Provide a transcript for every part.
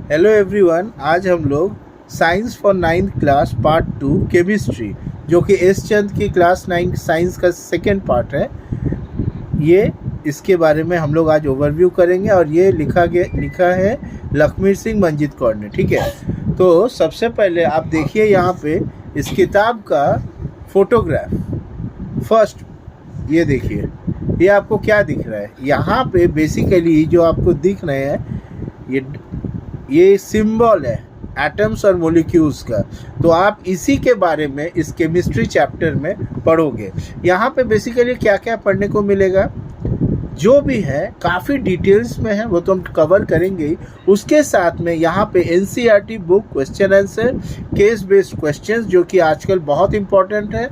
Hello everyone, आज हम लोग science for 9th class part 2 chemistry, जो कि एस चंद की क्लास 9 साइंस का सेकेंड पार्ट है, ये इसके बारे में हम लोग आज ओवरव्यू करेंगे। और ये लिखा है लखमीर सिंह मंजीत कौर ने। ठीक है, तो सबसे पहले आप देखिए यहाँ पे इस किताब का फोटोग्राफ। फर्स्ट ये देखिए, ये आपको क्या दिख रहा है यहाँ पे? बेसिकली जो आपको दिख रहे हैं ये सिंबल है एटम्स और मॉलिक्यूल्स का। तो आप इसी के बारे में इस केमिस्ट्री चैप्टर में पढ़ोगे। यहाँ पे बेसिकली क्या क्या पढ़ने को मिलेगा, जो भी है काफ़ी डिटेल्स में है, वो तो हम कवर करेंगे ही। उसके साथ में यहाँ पे NCERT book question answer, case based questions, जो कि आजकल बहुत इंपॉर्टेंट है।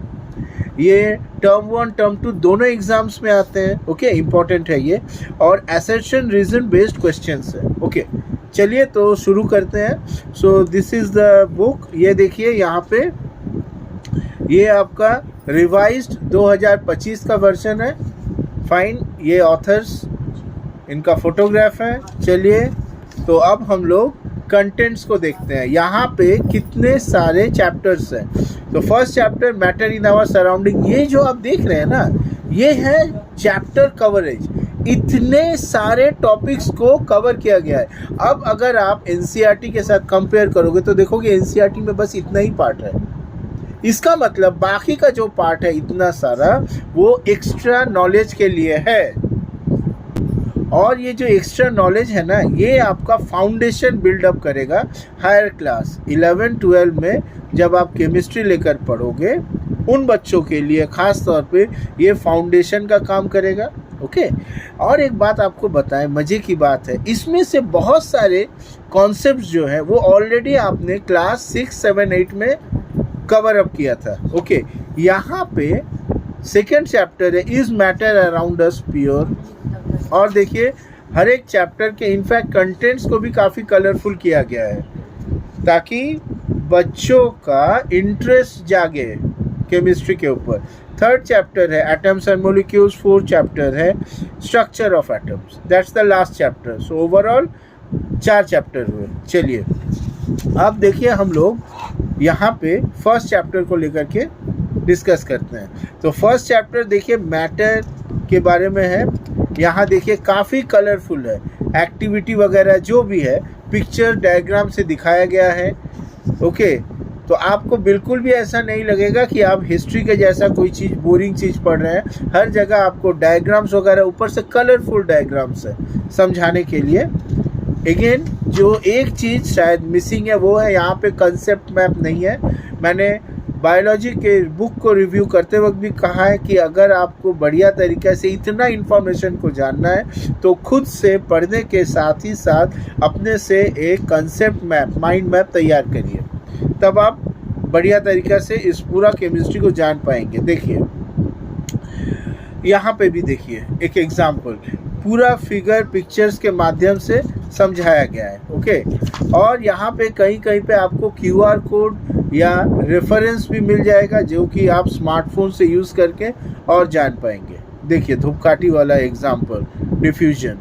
ये टर्म 1 टर्म 2 दोनों एग्जाम्स में आते हैं। ओके, इंपॉर्टेंट है ये। और असर्शन रीजन बेस्ड क्वेश्चंस है। ओके, चलिए तो शुरू करते हैं। So this is the book. ये देखिए यहाँ पे, ये आपका रिवाइज्ड 2025 का वर्जन है। फाइन, ये ऑथर्स, इनका फोटोग्राफ है। चलिए तो अब हम लोग कंटेंट्स को देखते हैं। यहाँ पे कितने सारे चैप्टर्स हैं। तो first chapter matter in our surrounding, ये जो आप देख रहे हैं ना, ये है चैप्टर कवरेज। इतने सारे टॉपिक्स को कवर किया गया है। अब अगर आप एनसीईआरटी के साथ कंपेयर करोगे तो देखोगे एनसीईआरटी में बस इतना ही पार्ट है। इसका मतलब बाकी का जो पार्ट है इतना सारा, वो एक्स्ट्रा नॉलेज के लिए है। और ये जो एक्स्ट्रा नॉलेज है ना, ये आपका फाउंडेशन बिल्डअप करेगा हायर क्लास 11-12 में। जब आप केमिस्ट्री लेकर पढ़ोगे, उन बच्चों के लिए ख़ास तौर पे ये फाउंडेशन का काम करेगा। ओके, और एक बात आपको बताएं, मज़े की बात है, इसमें से बहुत सारे कॉन्सेप्ट्स जो हैं वो ऑलरेडी आपने क्लास 6, 7, 8 में कवर अप किया था। ओके, यहाँ पे सेकेंड चैप्टर है is matter around us pure. और देखिए हर एक चैप्टर के इनफैक्ट कंटेंट्स को भी काफ़ी कलरफुल किया गया है, ताकि बच्चों का इंटरेस्ट जागे केमिस्ट्री के ऊपर। थर्ड चैप्टर है atoms and molecules. Fourth chapter है structure of atoms. That's the last chapter. So overall 4 chapter हुए। चलिए अब देखिए, हम लोग यहाँ पे फर्स्ट चैप्टर को लेकर के डिस्कस करते हैं। तो फर्स्ट चैप्टर देखिए मैटर के बारे में है। यहाँ देखिए काफ़ी कलरफुल है, एक्टिविटी वगैरह जो भी है पिक्चर डायग्राम से दिखाया गया है। ओके, तो आपको बिल्कुल भी ऐसा नहीं लगेगा कि आप हिस्ट्री के जैसा कोई चीज़, बोरिंग चीज़ पढ़ रहे हैं। हर जगह आपको डायग्राम्स वगैरह, ऊपर से कलरफुल डायग्राम्स है समझाने के लिए। अगेन जो एक चीज़ शायद मिसिंग है वो है यहाँ पे कंसेप्ट मैप नहीं है। मैंने बायोलॉजी के बुक को रिव्यू करते वक्त भी कहा है कि अगर आपको बढ़िया तरीके से इतना इन्फॉर्मेशन को जानना है तो खुद से पढ़ने के साथ ही साथ अपने से एक कंसेप्ट मैप, माइंड मैप तैयार करिए, तब आप बढ़िया तरीक़े से इस पूरा केमिस्ट्री को जान पाएंगे। देखिए यहाँ पे भी देखिए एक एग्जाम्पल, पूरा फिगर पिक्चर्स के माध्यम से समझाया गया है। ओके, और यहाँ पे कहीं कहीं पे आपको QR कोड या रेफरेंस भी मिल जाएगा, जो कि आप स्मार्टफोन से यूज़ करके और जान पाएंगे। देखिए धूपकाठी वाला example, diffusion,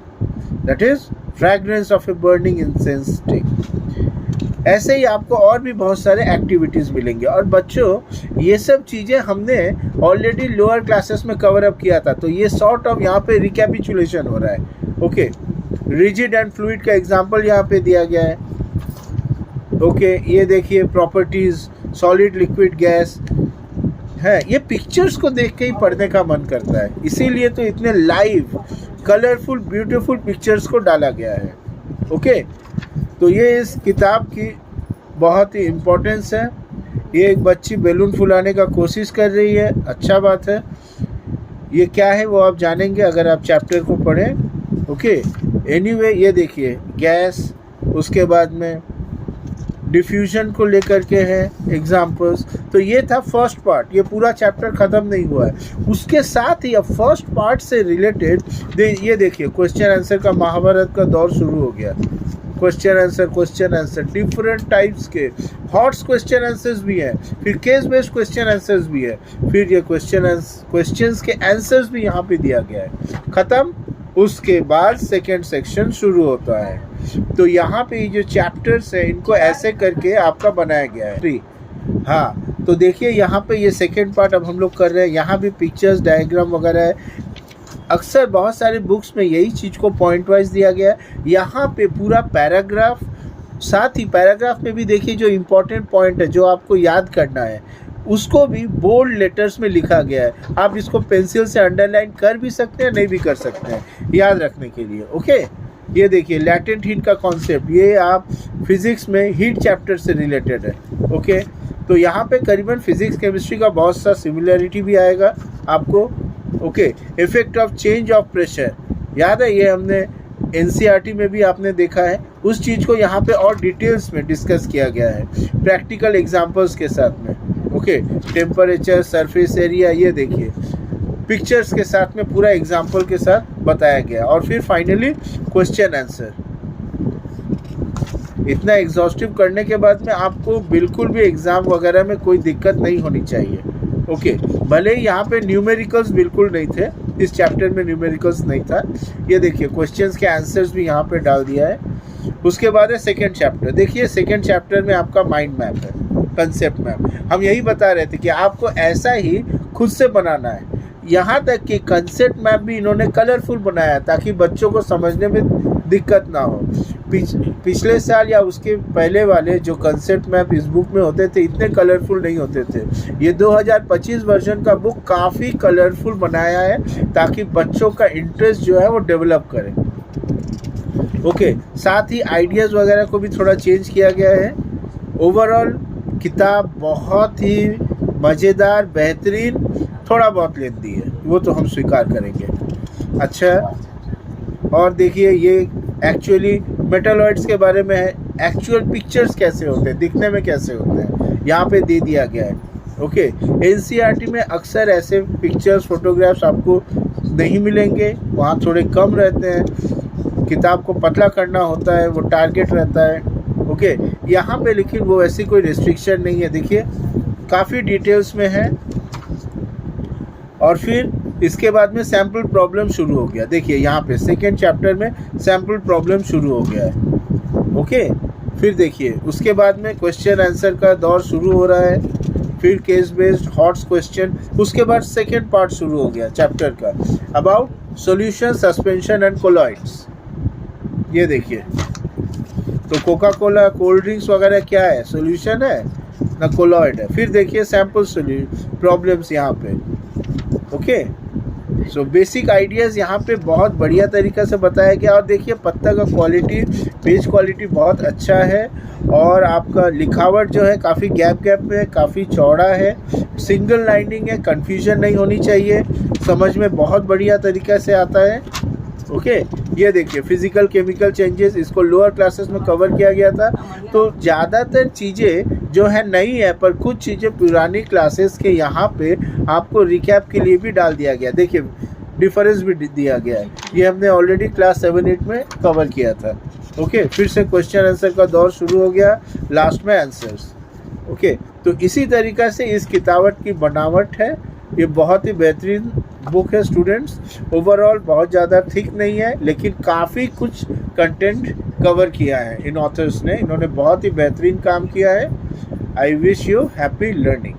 that is fragrance of a burning incense stick. ऐसे ही आपको और भी बहुत सारे एक्टिविटीज़ मिलेंगे। और बच्चों, ये सब चीज़ें हमने ऑलरेडी लोअर क्लासेस में कवर अप किया था, तो ये सॉर्ट ऑफ यहाँ पे रिकैपिचुलेशन हो रहा है। ओके, रिजिड एंड फ्लूइड का एग्जांपल यहाँ पे दिया गया है। ओके, ये देखिए प्रॉपर्टीज़, सॉलिड, लिक्विड, गैस है। ये पिक्चर्स को देख के ही पढ़ने का मन करता है, इसीलिए तो इतने लाइव, कलरफुल, ब्यूटीफुल पिक्चर्स को डाला गया है। ओके, तो ये इस किताब की बहुत ही इम्पोर्टेंस है। ये एक बच्ची बैलून फुलाने का कोशिश कर रही है, अच्छा बात है। ये क्या है वो आप जानेंगे अगर आप चैप्टर को पढ़ें। ओके, एनीवे ये देखिए गैस, उसके बाद में डिफ्यूजन को लेकर के है एग्जाम्पल्स। तो ये था फर्स्ट पार्ट, ये पूरा चैप्टर ख़त्म नहीं हुआ है। उसके साथ ही अब फर्स्ट पार्ट से रिलेटेड ये देखिए क्वेश्चन आंसर का महाभारत का दौर शुरू हो गया। क्वेश्चन आंसर डिफरेंट टाइप्स के हॉट्स क्वेश्चन आंसर्स भी हैं, फिर केस बेस्ड क्वेश्चन आंसर्स भी है, फिर ये क्वेश्चंस के आंसर्स भी यहाँ पे दिया गया है। ख़त्म, उसके बाद सेकेंड सेक्शन शुरू होता है। तो यहाँ पे जो चैप्टर्स है इनको ऐसे करके आपका बनाया गया है। हाँ, तो देखिए यहाँ पे ये सेकेंड पार्ट अब हम लोग कर रहे हैं। यहाँ भी पिक्चर्स, डायग्राम वगैरह है। अक्सर बहुत सारे बुक्स में यही चीज़ को पॉइंट वाइज दिया गया है। यहाँ पे पूरा पैराग्राफ, साथ ही पैराग्राफ में भी देखिए जो इम्पोर्टेंट पॉइंट है जो आपको याद करना है उसको भी बोल्ड लेटर्स में लिखा गया है। आप इसको पेंसिल से अंडरलाइन कर भी सकते हैं, नहीं भी कर सकते हैं, याद रखने के लिए। ओके, ये देखिए लैटेंट हीट का कॉन्सेप्ट, ये आप फिजिक्स में हीट चैप्टर से रिलेटेड है। ओके, तो यहाँ पे करीबन फिजिक्स केमिस्ट्री का बहुत सा सिमिलरिटी भी आएगा आपको। Okay, effect of change of pressure, याद है ये हमने एनसीईआरटी में भी आपने देखा है। उस चीज़ को यहाँ पे और डिटेल्स में डिस्कस किया गया है प्रैक्टिकल एग्जांपल्स के साथ में। ओके, टेम्परेचर, सरफेस एरिया, ये देखिए पिक्चर्स के साथ में पूरा एग्जांपल के साथ बताया गया। और फिर फाइनली क्वेश्चन आंसर। इतना एग्जॉस्टिव करने के बाद में आपको बिल्कुल भी एग्ज़ाम वगैरह में कोई दिक्कत नहीं होनी चाहिए। ओके, भले ही यहाँ पे न्यूमेरिकल्स बिल्कुल नहीं थे, इस चैप्टर में न्यूमेरिकल्स नहीं था। ये देखिए क्वेश्चंस के आंसर्स भी यहाँ पे डाल दिया है। उसके बाद है सेकेंड चैप्टर। देखिए सेकेंड चैप्टर में आपका माइंड मैप है, कंसेप्ट मैप। हम यही बता रहे थे कि आपको ऐसा ही खुद से बनाना है। यहाँ तक कि कंसेप्ट मैप भी इन्होंने कलरफुल बनाया ताकि बच्चों को समझने में दिक्कत ना हो। पिछले साल या उसके पहले वाले जो कंसेप्ट मैप इस बुक में होते थे इतने कलरफुल नहीं होते थे। ये 2025 वर्जन का बुक काफ़ी कलरफुल बनाया है ताकि बच्चों का इंटरेस्ट जो है वो डेवलप करे। ओके, साथ ही आइडियाज़ वगैरह को भी थोड़ा चेंज किया गया है। ओवरऑल किताब बहुत ही मज़ेदार, बेहतरीन, थोड़ा बहुत लेंदी है, वो तो हम स्वीकार करेंगे। अच्छा, और देखिए ये एक्चुअली मेटलॉइड्स के बारे में है। एक्चुअल पिक्चर्स कैसे होते हैं, दिखने में कैसे होते हैं, यहाँ पे दे दिया गया है। ओके, एनसीईआरटी में अक्सर ऐसे पिक्चर्स, फोटोग्राफ्स आपको नहीं मिलेंगे, वहाँ थोड़े कम रहते हैं। किताब को पतला करना होता है, वो टारगेट रहता है। ओके, यहाँ पे लेकिन वो ऐसी कोई रिस्ट्रिक्शन नहीं है। देखिए काफ़ी डिटेल्स में है। और फिर इसके बाद में सैम्पल प्रॉब्लम शुरू हो गया। देखिए यहाँ पे सेकेंड चैप्टर में सैम्पल प्रॉब्लम शुरू हो गया है। ओके, फिर देखिए उसके बाद में क्वेश्चन आंसर का दौर शुरू हो रहा है। फिर केस बेस्ड हॉट्स क्वेश्चन। उसके बाद सेकेंड पार्ट शुरू हो गया चैप्टर का, about solution, suspension and colloids. ये देखिए, तो कोका कोला, कोल्ड ड्रिंक्स वगैरह क्या है, सॉल्यूशन है ना कोलॉइड है। फिर देखिए सैम्पल प्रॉब्लम्स यहाँ पे। ओके, सो बेसिक आइडियाज़ यहाँ पे बहुत बढ़िया तरीक़ा से बताया गया। और देखिए पत्ता का क्वालिटी, पेज क्वालिटी बहुत अच्छा है। और आपका लिखावट जो है काफ़ी गैप में, काफ़ी चौड़ा है, सिंगल लाइनिंग है, कन्फ्यूजन नहीं होनी चाहिए, समझ में बहुत बढ़िया तरीक़ा से आता है। ओके, ये देखिए फिजिकल केमिकल चेंजेस, इसको लोअर क्लासेस में कवर किया गया था। तो ज़्यादातर चीज़ें जो है नई है, पर कुछ चीज़ें पुरानी क्लासेस के यहाँ पे आपको रिकैप के लिए भी डाल दिया गया। देखिए डिफरेंस भी दिया गया है, ये हमने ऑलरेडी क्लास 7-8 में कवर किया था। ओके, फिर से क्वेश्चन आंसर का दौर शुरू हो गया, लास्ट में आंसर्स। ओके, तो इसी तरीक़ा से इस किताब की बनावट है। ये बहुत ही बेहतरीन बुक है स्टूडेंट्स। ओवरऑल बहुत ज़्यादा थिक नहीं है, लेकिन काफ़ी कुछ कंटेंट कवर किया है इन ऑथर्स ने। इन्होंने बहुत ही बेहतरीन काम किया है। I wish you happy learning.